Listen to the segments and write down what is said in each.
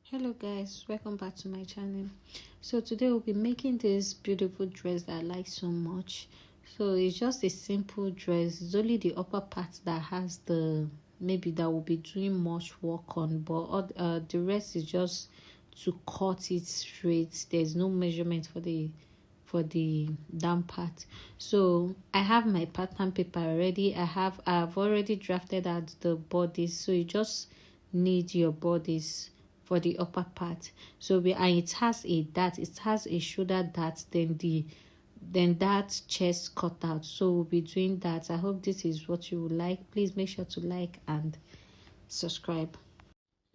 Hello guys, welcome back to my channel. So today we'll be making this beautiful dress that I like so much. So it's just a simple dress. It's only the upper part that has the maybe that will be doing much work on, but all, the rest is just to cut it straight. There's no measurement for the down part. So I have my pattern paper already. I've already drafted out the bodice, so you just need your bodice for the upper part. So and it has a shoulder dart, then that chest cutout. So we'll be doing that. I hope this is what you would like. Please make sure to like and subscribe.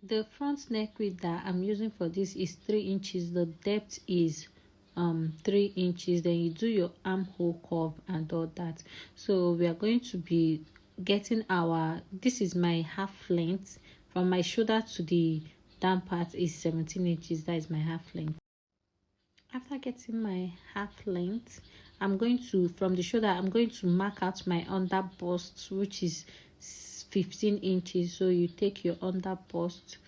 The front neck width that I'm using for this is 3 inches. The depth is 3 inches. Then you do your armhole curve and all that. So we are going to be getting this is my half length from my shoulder to the down part is 17 inches. That is my half length. After getting my half length, from the shoulder, I'm going to mark out my under bust, which is 15 inches. So you take your under bust,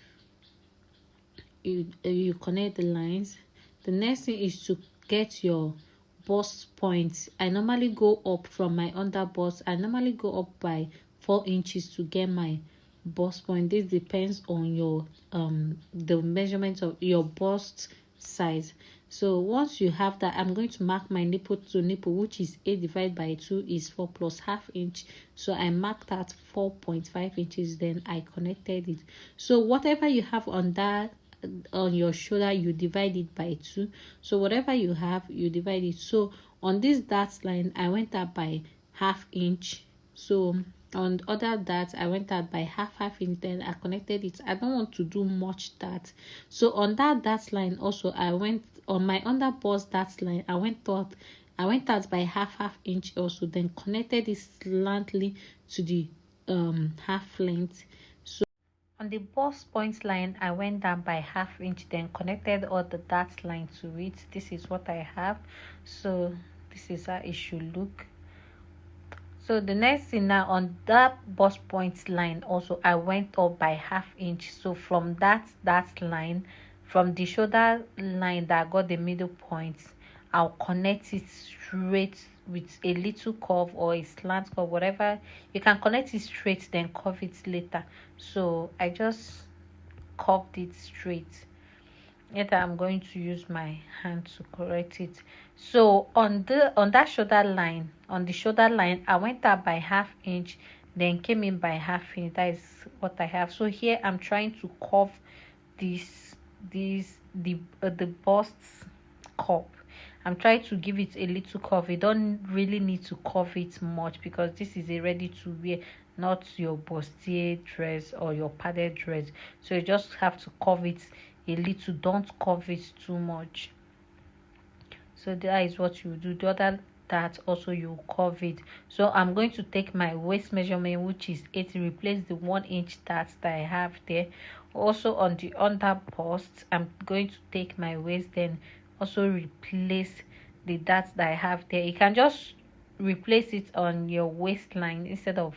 you connect the lines. The next thing is to get your bust point. I normally go up from my under bust. I normally go up by 4 inches to get my bust point. This depends on your the measurement of your bust size. So once you have that, I'm going to mark my nipple to nipple, which is 8 divided by 2 is 4 plus half inch. So I marked that 4.5 inches. Then I connected it. So whatever you have on your shoulder, you divide it by 2. So whatever you have, you divide it. So on this dart line, I went up by half inch. So on other darts, I went out by half inch. Then I connected it. I don't want to do much dart. So on that dart line also, I went on my under bust dart line. I went out by half inch also. Then connected it slantly to the half length. So on the bust point line, I went down by half inch. Then connected all the dart line to it. This is what I have. So this is how it should look. So the next thing, now on that bust point line also, I went up by half inch. So from that line, from the shoulder line that got the middle point, I'll connect it straight with a little curve or a slant curve, whatever. You can connect it straight, then curve it later. So I just curved it straight. Later I'm going to use my hand to correct it. So on that shoulder line, I went up by half inch, then came in by half inch. That is what I have. So here I'm trying to curve the bust curve. I'm trying to give it a little curve. You don't really need to curve it much because this is a ready to wear, not your bustier dress or your padded dress. So you just have to curve it a little. Don't curve it too much. So that is what you do. The other that also you curve it. So I'm going to take my waist measurement, which is 8, replace the 1 inch that I have there. Also on the under bust, I'm going to take my waist, then also replace the dart that I have there. You can just replace it on your waistline instead of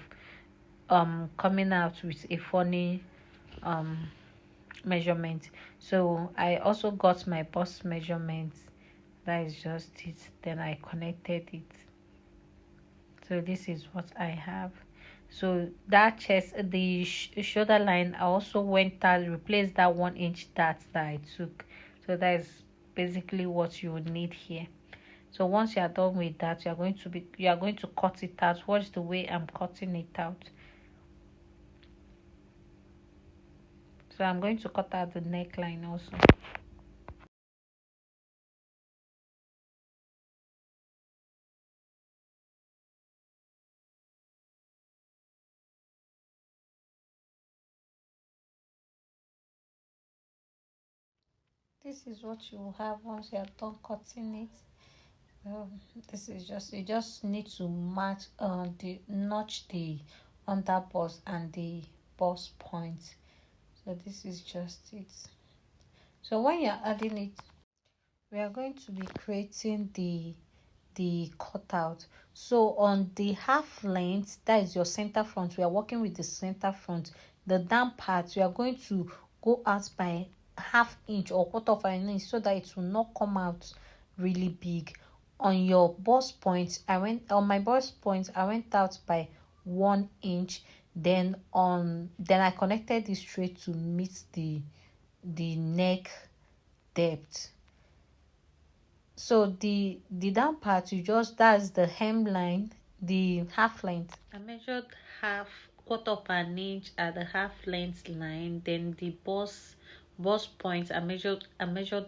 coming out with a funny measurement. So I also got my bust measurement. That is just it. Then I connected it. So this is what I have. So that chest, the shoulder line, I also went out, replaced that 1 inch dart that I took. So that is basically what you would need here. So once you are done with that, you are going to cut it out. Watch the way I'm cutting it out. So I'm going to cut out the neckline also. This is what you will have once you are done cutting it. This is you just need to notch the under bust and the bust point. So this is just it. So when you're adding it, we are going to be creating the cutout. So on the half length, that is your center front, we are working with the center front. The down part, we are going to go out by half inch or quarter of an inch so that it will not come out really big. On your bust point, on my bust point, I went out by 1 inch. Then I connected it straight to meet the neck depth. So the down part, that's the hemline, the half length. I measured quarter of an inch at the half length line. Then the bust point, I measured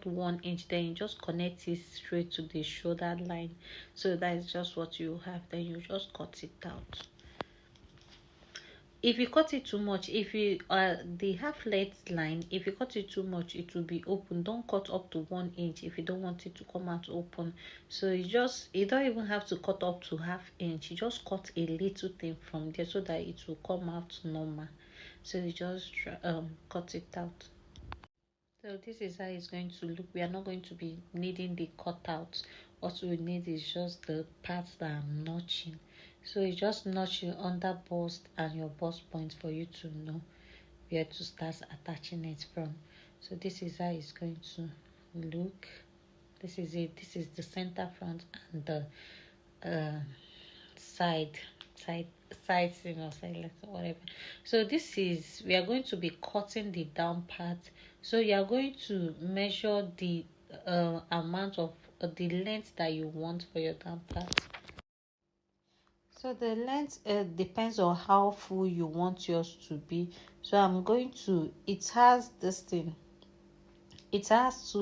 1 inch. Then you just connect it straight to the shoulder line. So that is just what you have. Then you just cut it out. If you cut it too much, if you the half length line, if you cut it too much, it will be open. Don't cut up to 1 inch if you don't want it to come out open. So you don't even have to cut up to half inch. You just cut a little thing from there so that it will come out normal. So you just cut it out. So this is how it's going to look. We are not going to be needing the cutout. What we need is just the parts that I'm notching. So you just notch your under bust and your bust point for you to know where to start attaching it from. So this is how it's going to look. This is it. This is the center front and the side seam or side length or whatever. So we are going to be cutting the down part. So you are going to measure the amount of the length that you want for your down part. So the length depends on how full you want yours to be. So I'm going to, it has 2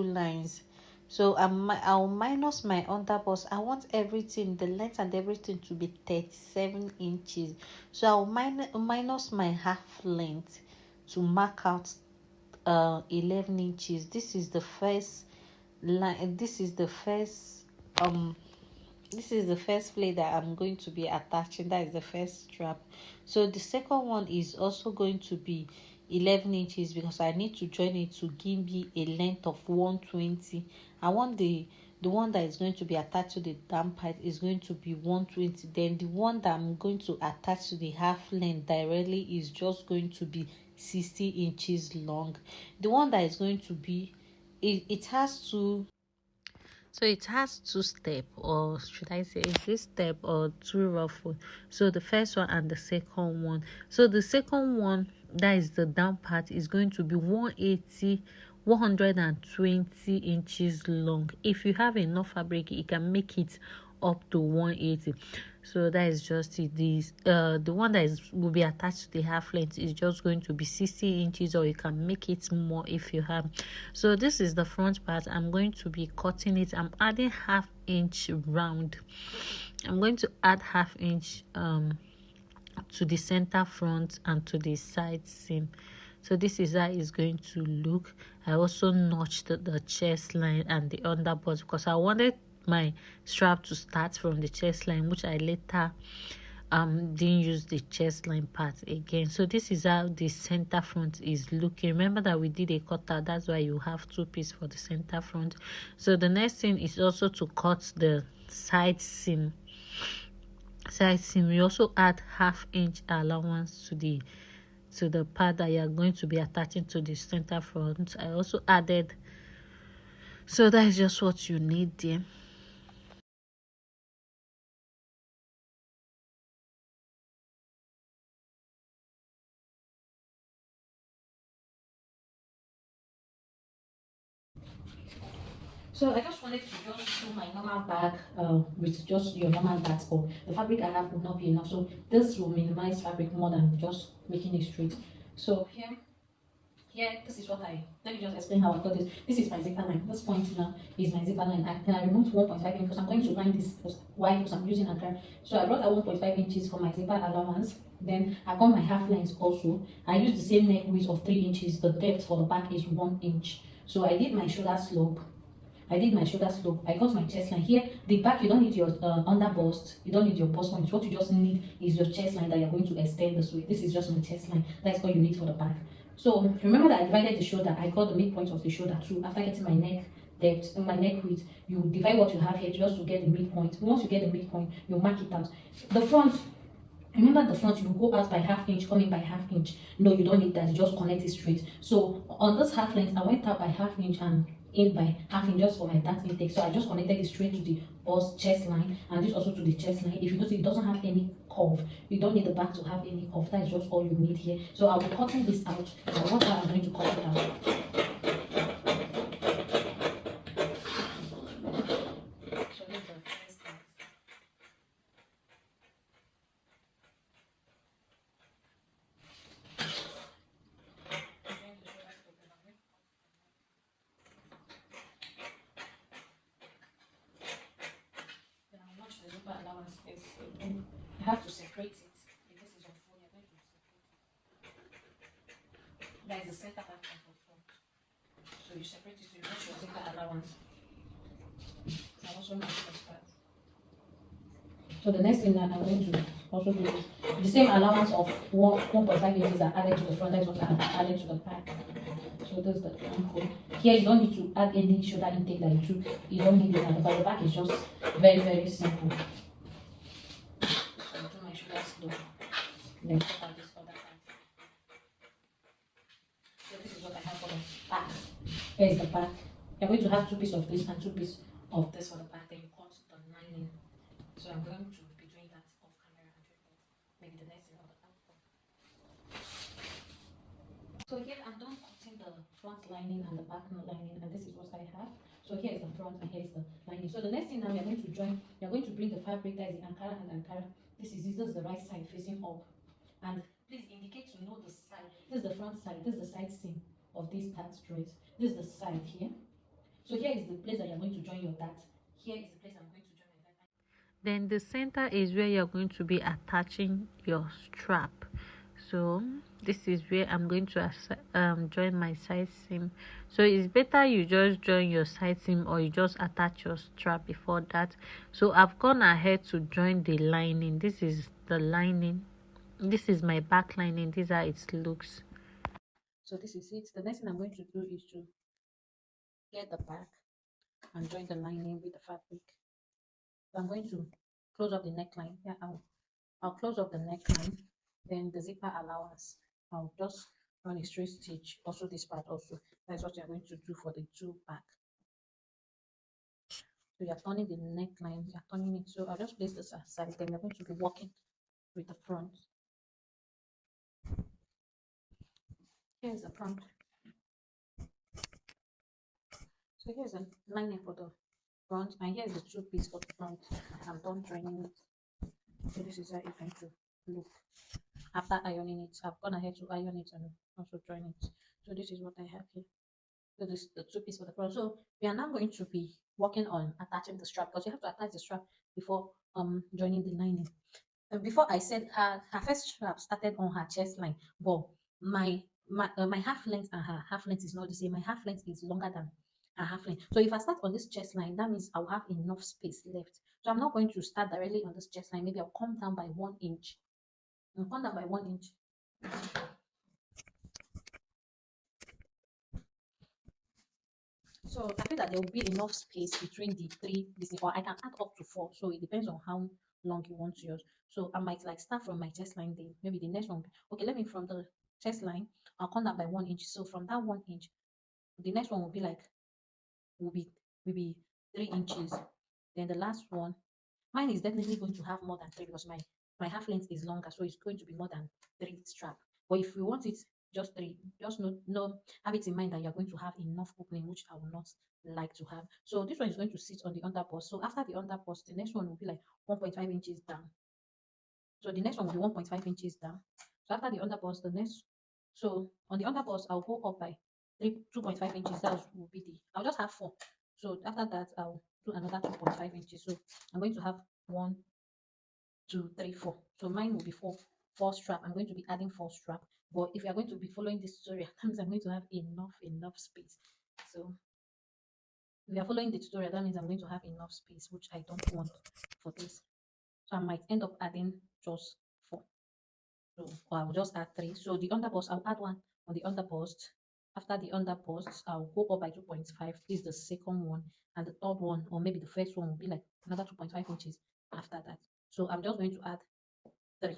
lines. So I'll minus my under bust. I want everything, the length and everything, to be 37 inches. So I'll minus my half length to mark out 11 inches. This is the first line. This is the first plate that I'm going to be attaching. That is the first strap. So the second one is also going to be 11 inches because I need to join it to give me a length of 120. I want the one that is going to be attached to the down part is going to be 120. Then the one that I'm going to attach to the half length directly is just going to be 60 inches long. The one that is going to be, it has two. So it has 2 steps, or should I say, is this step or 2 ruffle? So the first one and the second one. So the second one, that is the down part, is going to be 120 inches long. If you have enough fabric, you can make it up to 180. So that is just it. The one that will be attached to the half length is just going to be 60 inches, or you can make it more if you have. So this is the front part. I'm going to be cutting it. I'm adding half inch round. I'm going to add half inch to the center front and to the side seam. So this is how it's going to look. I also notched the chest line and the underbust because I wanted my strap to start from the chest line, which I later didn't use the chest line part again. So this is how the center front is looking. Remember that we did a cutout, that's why you have 2 pieces for the center front. So the next thing is also to cut the side seam. We also add half inch allowance to the part that you are going to be attaching to the center front. I also added. So that is just what you need there. So I just wanted to just sew my normal bag with just your normal bags, but the fabric I have will not be enough. So this will minimize fabric more than just making it straight. So here, this is what let me just explain how I got this. This is my zipper line. This point now is my zipper line. I removed 1.5 inches because I'm going to line this wide because I'm using a gram. So I brought out 1.5 inches for my zipper allowance. Then I got my half length also. I used the same neck width of 3 inches. The depth for the back is 1 inch. So I did my shoulder slope. I got my chest line. Here, the back, you don't need your under bust. You don't need your bust point. What you just need is your chest line that you're going to extend this way. This is just my chest line. That's all you need for the back. So remember that I divided the shoulder. I got the midpoint of the shoulder too. After getting my neck depth, my neck width, you divide what you have here just to get the midpoint. Once you get the midpoint, you mark it out. The front, Remember the front, you go out by half inch, come in by half inch. No, you don't need that, you just connect it straight. So on this half length, I went out by half inch and in by half inch just for my dart intake. So I just connected it straight to the bust chest line and this also to the chest line. If you notice, it doesn't have any curve. You don't need the back to have any curve. That is just all you need here. So I'll be cutting this out. So what I'm going to cut it out. So this is the first part. Then I'll watch the zipper allowance space. You have to separate it. If this is on phone, you're going to separate it. That is the center part of the phone. So you separate it to watch your zipper allowance. I also mark this part. So the next thing that I'm going to also do is the same allowance of 1.5 inches are added to the front, that's what I'm added to the back. So this is the code. Here you don't need to add any shoulder intake that you took. You don't need it, and the back is just very, very simple. So I'll do my shoulder slow. Then cut out this other part. So this is what I have for the back. Here is the back. You're going to have 2 pieces of this and 2 pieces of this for the back. Then you cut the lining. So I'm going to be doing that off camera and doing that maybe the next thing or the outcome. So here I'm done cutting the front lining and the back lining, and this is what I have. So here is the front and here is the lining. So the next thing now we are going to join, we are going to bring the fabric, that is the Ankara and Ankara. This is the right side facing up. And please indicate to know the side. This is the front side, this is the side seam of this dart dress. This is the side here. So here is the place that you're going to join your dart. Here is the place I'm going to join my dart. Then the center is where you're going to be attaching your strap. So this is where I'm going to join my side seam. So it's better you just join your side seam or you just attach your strap before that. So I've gone ahead to join the lining. This is the lining. This is my back lining. This is how it looks. So this is it. The next thing I'm going to do is to get the back and join the lining with the fabric. So I'm going to close up the neckline. Yeah, I'll close up the neckline. Then the zipper allowance, I'll just run a straight stitch. Also this part also. That's what you're going to do for the 2 back. So you're turning the neckline, you're turning it. So I'll just place this aside. Then we're going to be working with the front. Here's the front. So here's the lining for the front, and here's the 2 piece for the front. I'm done joining it. So this is how it's going to look after ironing it. I've gone ahead to iron it and also join it. So this is what I have here. So this is the 2 piece for the front. So we are now going to be working on attaching the strap, because you have to attach the strap before joining the lining. And before I said her first strap started on her chest line, but my half length and her half length is not the same. My half length is longer than her half length. So if I start on this chest line, that means I'll have enough space left. So I'm not going to start directly on this chest line. Maybe I'll come down by 1 inch. I'll come down by 1 inch. So I feel that there will be enough space between the 3, or I can add up to 4. So it depends on how long you want yours. So I might like start from my chest line, then maybe the next one. Okay, let me from the chest line, I'll come down by 1 inch. So from that 1 inch, the next one will be like will be 3 inches. Then the last one, mine is definitely going to have more than 3 because my half length is longer, so it's going to be more than 3 strap. But if you want it just 3, just have it in mind that you're going to have enough opening, which I will not like to have. So this one is going to sit on the underbust. So after the underbust, the next one will be like 1.5 inches down. So the next one will be 1.5 inches down. So after the underbust, the next, so on the underbust, I'll go up by 2.5 inches. That will be the, I'll just have 4. So after that, I'll do another 2.5 inches. So I'm going to have 1, 2, 3, 4. So mine will be 4 strap. I'm going to be adding 4 strap. But if you are going to be following this tutorial, that means I'm going to have enough space. So if you are following the tutorial, that means I'm going to have enough space, which I don't want for this. So I might end up adding just 4. So I'll just add 3. So the underbust, I'll add 1 on the underbust. After the underbust, I'll go up by 2.5. This is the second one, and the third one, or maybe the first one, will be like another 2.5 inches after that. So I'm just going to add 3.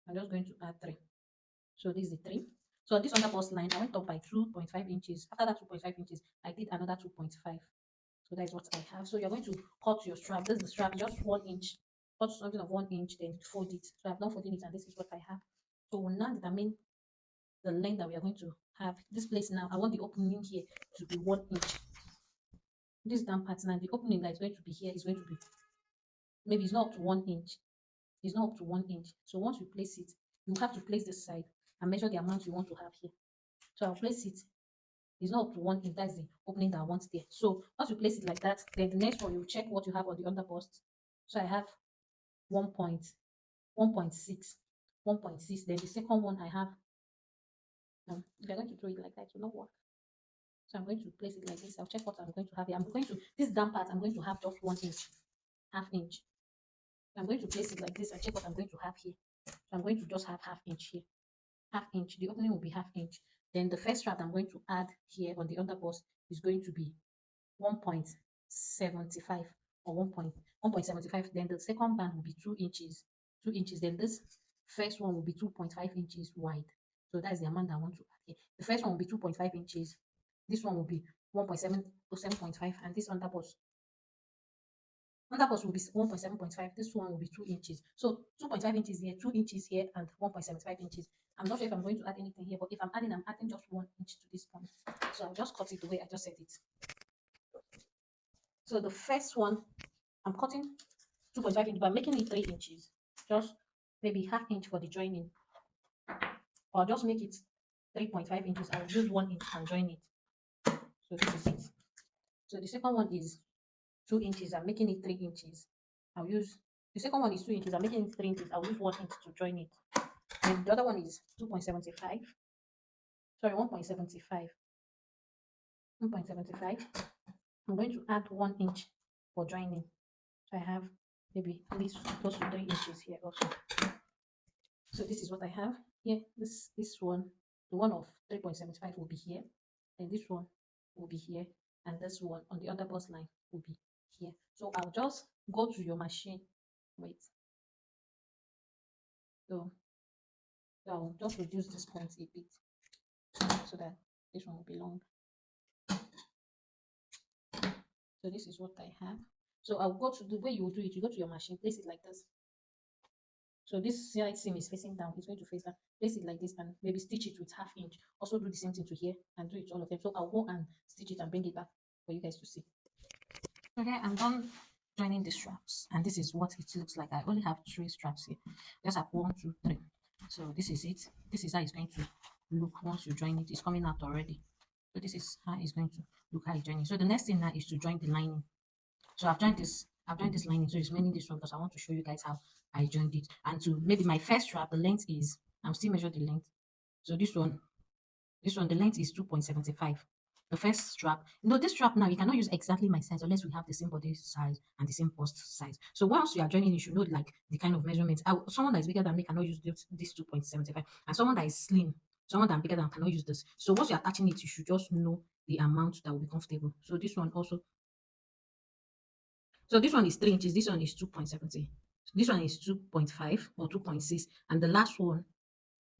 I'm just going to add 3. So this is the 3. So on this under bust line, I went up by 2.5 inches. After that 2.5 inches, I did another 2.5. So that is what I have. So you're going to cut your strap. This is the strap, just 1 inch. Cut something of 1 inch, then fold it. So I've done folding it, and this is what I have. So we'll now determine the length that we are going to have. This place now, I want the opening here to be 1 inch. This down part now, the opening that is going to be here is going to be, maybe it's not up to 1 inch. It's not up to 1 inch. So once you place it, you have to place this side and measure the amount you want to have here. So I'll place it. It's not up to 1 inch. That's the opening that I want there. So once you place it like that, then the next one you check what you have on the under bust. So I have 1 point, 1.6, 1.6. Then the second one I have, if you're going to throw it like that, it will not work. So I'm going to place it like this. I'll check what I'm going to have here. I'm going to, this down part, I'm going to have just 1 inch, half inch. I'm going to place it like this and check what I'm going to have here. So I'm going to just have half inch here. Half inch. The opening will be half inch. Then the first strap I'm going to add here on the under bust is going to be 1.75 or 1.75. Then the second band will be 2 inches. 2 inches. Then this first one will be 2.5 inches wide. So that's the amount I want to add here. The first one will be 2.5 inches. This one will be 1.7 or 7.5, and this under bust will be 1.7.5. This one will be 2 inches. So 2.5 inches here, 2 inches here, and 1.75 inches. I'm not sure if I'm going to add anything here, but if I'm adding just 1 inch to this point. So I'll just cut it the way I just said it. So the first one, I'm cutting 2.5 inches by making it 3 inches. Just maybe half inch for the joining. Or just make it 3.5 inches. I'll use 1 inch and join it. So this is it. So the second one is 2 inches. I'm making it 3 inches. I'll use the second one is 2 inches. I'm making it 3 inches. I'll use 1 inch to join it. And the other one is 2.75. Sorry, 1.75. 1.75. I'm going to add 1 inch for joining. So I have maybe at least close to 3 inches here also. So this is what I have here. This one, the one of 3.75 will be here, and this one will be here, and this one on the other bust line will be here. So I'll just go to your machine. Wait. So I'll just reduce this point a bit so that this one will be long. So this is what I have. So I'll go to the way you will do it. You go to your machine, place it like this. So this side seam is facing down. It's going to face down. Place it like this and maybe stitch it with half inch. Also do the same thing to here and do it to all of them. So I'll go and stitch it and bring it back for you guys to see. Okay, I'm done joining the straps, and this is what it looks like. I only have 3 straps here. Just have 1, 2, 3. So this is it. This is how it's going to look once you join it. It's coming out already. So this is how it's going to look how you join it. So the next thing now is to join the lining. So I've joined this lining. So it's mainly this one because I want to show you guys how I joined it. And to maybe my first strap, the length is, I'm still measuring the length. So this one, the length is 2.75. The first strap, this strap now, you cannot use exactly my size unless we have the same body size and the same bust size. So once you are joining, you should know like the kind of measurements. Someone that is bigger than me cannot use this 2.75, and someone that is slim, someone that is bigger than cannot use this. So once you're attaching it, you should just know the amount that will be comfortable. So this one also. So this one is 3 inches. This one is 2.70. This one is 2.5 or 2.6, and the last one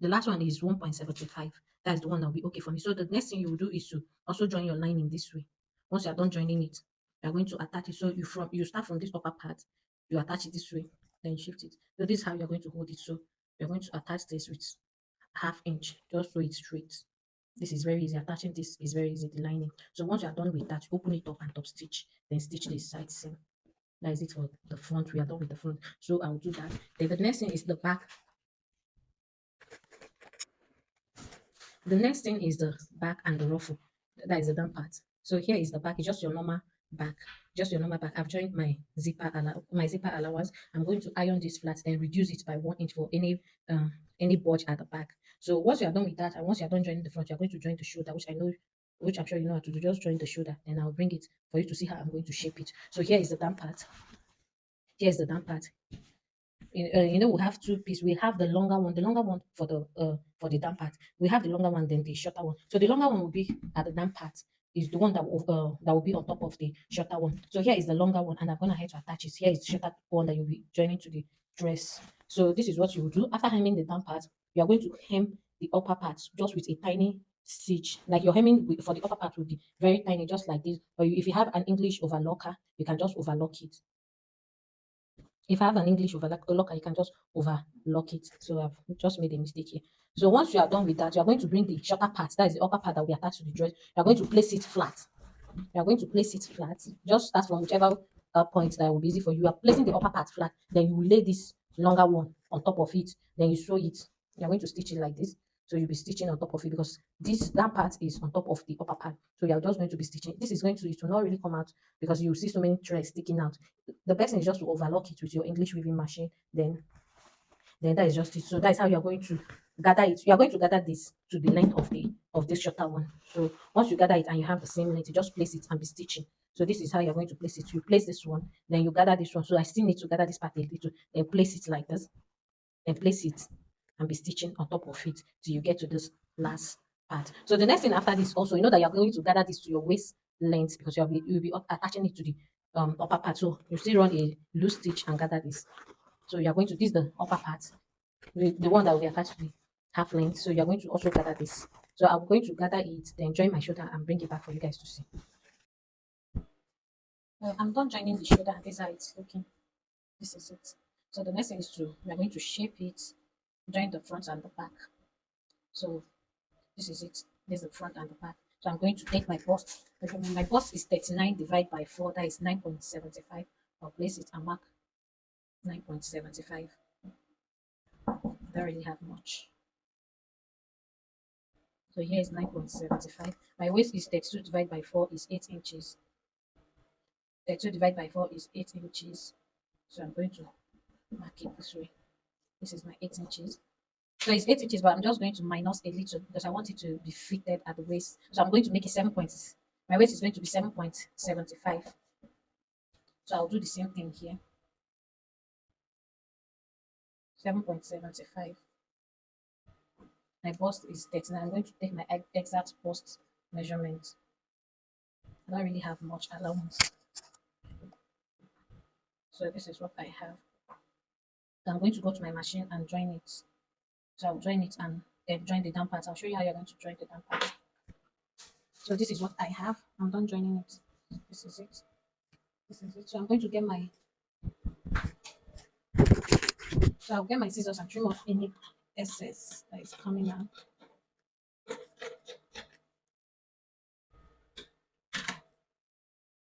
is 1.75. That's the one that will be okay for me. So the next thing you will do is to also join your lining this way. Once you are done joining it, you are going to attach it. So you start from this upper part, you attach it this way, then shift it. So this is how you're going to hold it. So you're going to attach this with half inch, just so it's straight. This is very easy. Attaching this is very easy, the lining. So once you are done with that, open it up and top stitch, then stitch this side seam. That is it for the front. We are done with the front. So I'll do that. Then the next thing is the back. The next thing is the back and the ruffle. That is the down part. So here is the back. It's just your normal back. Just your normal back. I've joined my zipper allowance. I'm going to iron this flat and reduce it by 1 inch for any bulge at the back. So once you are done with that, and once you are done joining the front, you're going to join the shoulder, which I'm sure you know how to do. Just join the shoulder, and I'll bring it for you to see how I'm going to shape it. So here is the down part. Here's the down part. We have 2 pieces. We have the longer one for the down part. We have the longer one, then the shorter one. So the longer one will be at the down part. Is the one that will be on top of the shorter one. So here is the longer one, and I'm gonna have to attach it. Here is the shorter one that you'll be joining to the dress. So this is what you will do. After hemming the down part, you are going to hem the upper part just with a tiny stitch. Like your hemming for the upper part will be very tiny, just like this. Or if you have an English overlocker, you can just overlock it. If I have an English overlocker, you can just overlock it. So I've just made a mistake here. So once you are done with that, you are going to bring the shorter part, that is the upper part that will be attached to the dress. You are going to place it flat. You are going to place it flat. Just start from whichever point that will be easy for you. You are placing the upper part flat. Then you will lay this longer one on top of it. Then you sew it. You are going to stitch it like this. So you'll be stitching on top of it because that part is on top of the upper part. So you are just going to be stitching. This is going to, it will not really come out because you see so many threads sticking out. The best thing is just to overlock it with your English weaving machine. Then that is just it. So that is how you are going to gather it. You are going to gather this to the length of this shorter one. So once you gather it and you have the same length, you just place it and be stitching. So this is how you're going to place it. You place this one, then you gather this one. So I still need to gather this part a little, then place it like this, then place it and be stitching on top of it till you get to this last part. So the next thing after this also, you know that you're going to gather this to your waist length because you'll be attaching it to the upper part. So you still run a loose stitch and gather this. So you're going to, this is the upper part, the one that will be attached to the half length. So you're going to also gather this. So I'm going to gather it, then join my shoulder and bring it back for you guys to see. I'm done joining the shoulder and this is how it's looking. This is it. So the next thing is we're going to shape it, join the front and the back. So this is it. This is the front and the back. So I'm going to take my bust. My bust is 39 divided by 4, that is 9.75. I'll place it and mark 9.75. I don't really have much. So here is 9.75. My waist is 32 divided by 4 is 8 inches. 32 divided by 4 is 8 inches. So I'm going to mark it this way. This is my 8 inches. So it's 8 inches, but I'm just going to minus a little because I want it to be fitted at the waist. So I'm going to make it 7 points. My waist is going to be 7.75. So I'll do the same thing here. 7.75. My bust is 39. I'm going to take my exact bust measurement. I don't really have much allowance. So this is what I have. So I'm going to go to my machine and join it. So I'll join it and then join the down part. I'll show you how you're going to join the down part. So this is what I have. I'm done joining it. This is it. This is it. So I'm going to get my I'll get my scissors and trim off any excess that is coming out.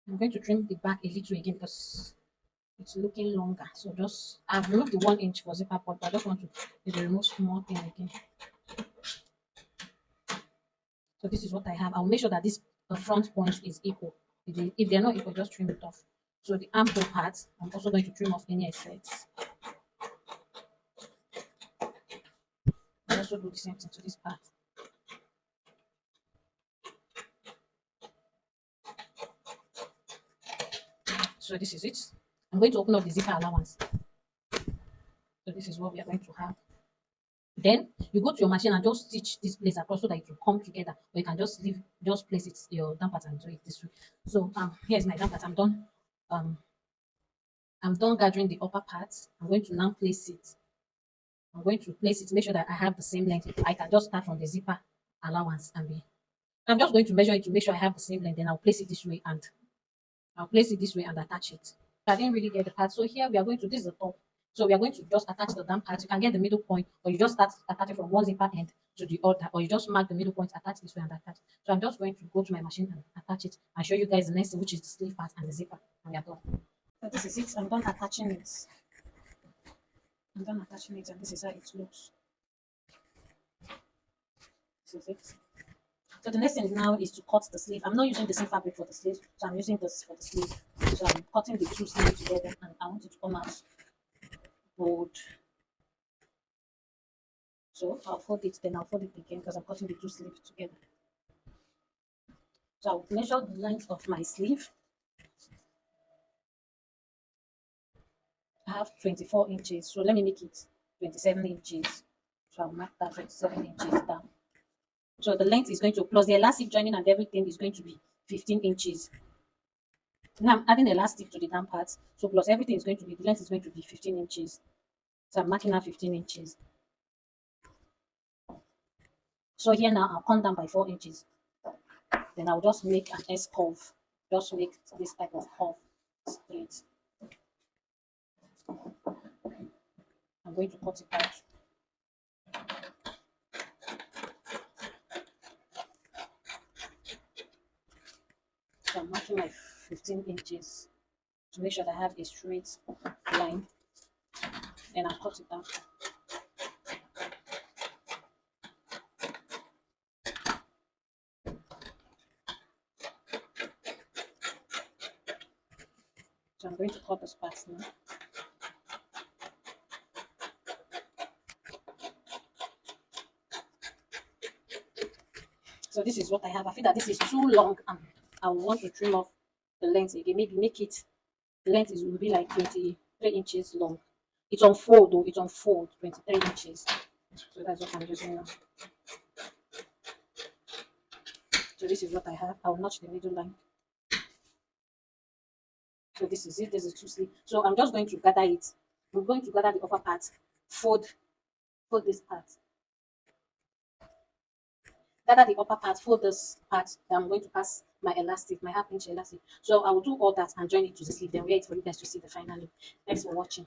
I'm going to trim the back a little again because it's looking longer. So just I've removed the 1 inch for zipper part, but I just want to remove small thing again. So this is what I have. I'll make sure that this front point is equal. If they're not equal, just trim it off. So the armhole part, I'm also going to trim off any excess. I also do the same thing to this part. So this is it. I'm going to open up the zipper allowance. So this is what we are going to have. Then you go to your machine and just stitch this place across so that it will come together. Or you can just place it your down part and do it this way. So here's my down part. I'm done gathering the upper part. I'm going to now place it. I'm going to place it, make sure that I have the same length. I can just start from the zipper allowance and be. I'm just going to measure it to make sure I have the same length. Then I'll place it this way and attach it. I didn't really get the part. So here we are going to, this is the top. So we are going to just attach the down part. You can get the middle point, or you just start attaching from one zipper end to the other, or you just mark the middle point, attach this way and attach. So I'm just going to go to my machine and attach it and show you guys the next thing, which is the sleeve part and the zipper. And we are done. So this is it. I'm done attaching it. And this is how it looks. This is it. So the next thing now is to cut the sleeve. I'm not using the same fabric for the sleeve, so I'm using this for the sleeve. So I'm cutting the two sleeves together, and I want it to come out bold. So I'll fold it, then I'll fold it again because I'm cutting the two sleeves together. So I'll measure the length of my sleeve. I have 24 inches, so let me make it 27 inches. So I'll mark that 27 inches down. So the length is going to, plus the elastic joining and everything, is going to be 15 inches. Now I'm adding the elastic to the down part. So plus everything is going to be, the length is going to be 15 inches. So I'm marking out 15 inches. So here now I'll come down by 4 inches. Then I'll just make an S curve. Just make this type of curve straight. I'm going to cut it out. So I'm marking my 15 inches to make sure that I have a straight line. Then I'll cut it out. So I'm going to cut this part now. So this is what I have. I feel that this is too long and I want to trim off the length again. Maybe make it, the length will be like 23 inches long. It's on fold though, it's on fold, 23 inches. So that's what I'm using now. So this is what I have. I'll notch the middle line. So this is it. This is two sleeve. So I'm just going to gather it. I'm going to gather the upper part, fold this part. Gather the upper part, fold this part that I'm going to pass my elastic, my half inch elastic. So I will do all that and join it to the sleeve, then wear it for you guys to see the final look. Thanks for watching.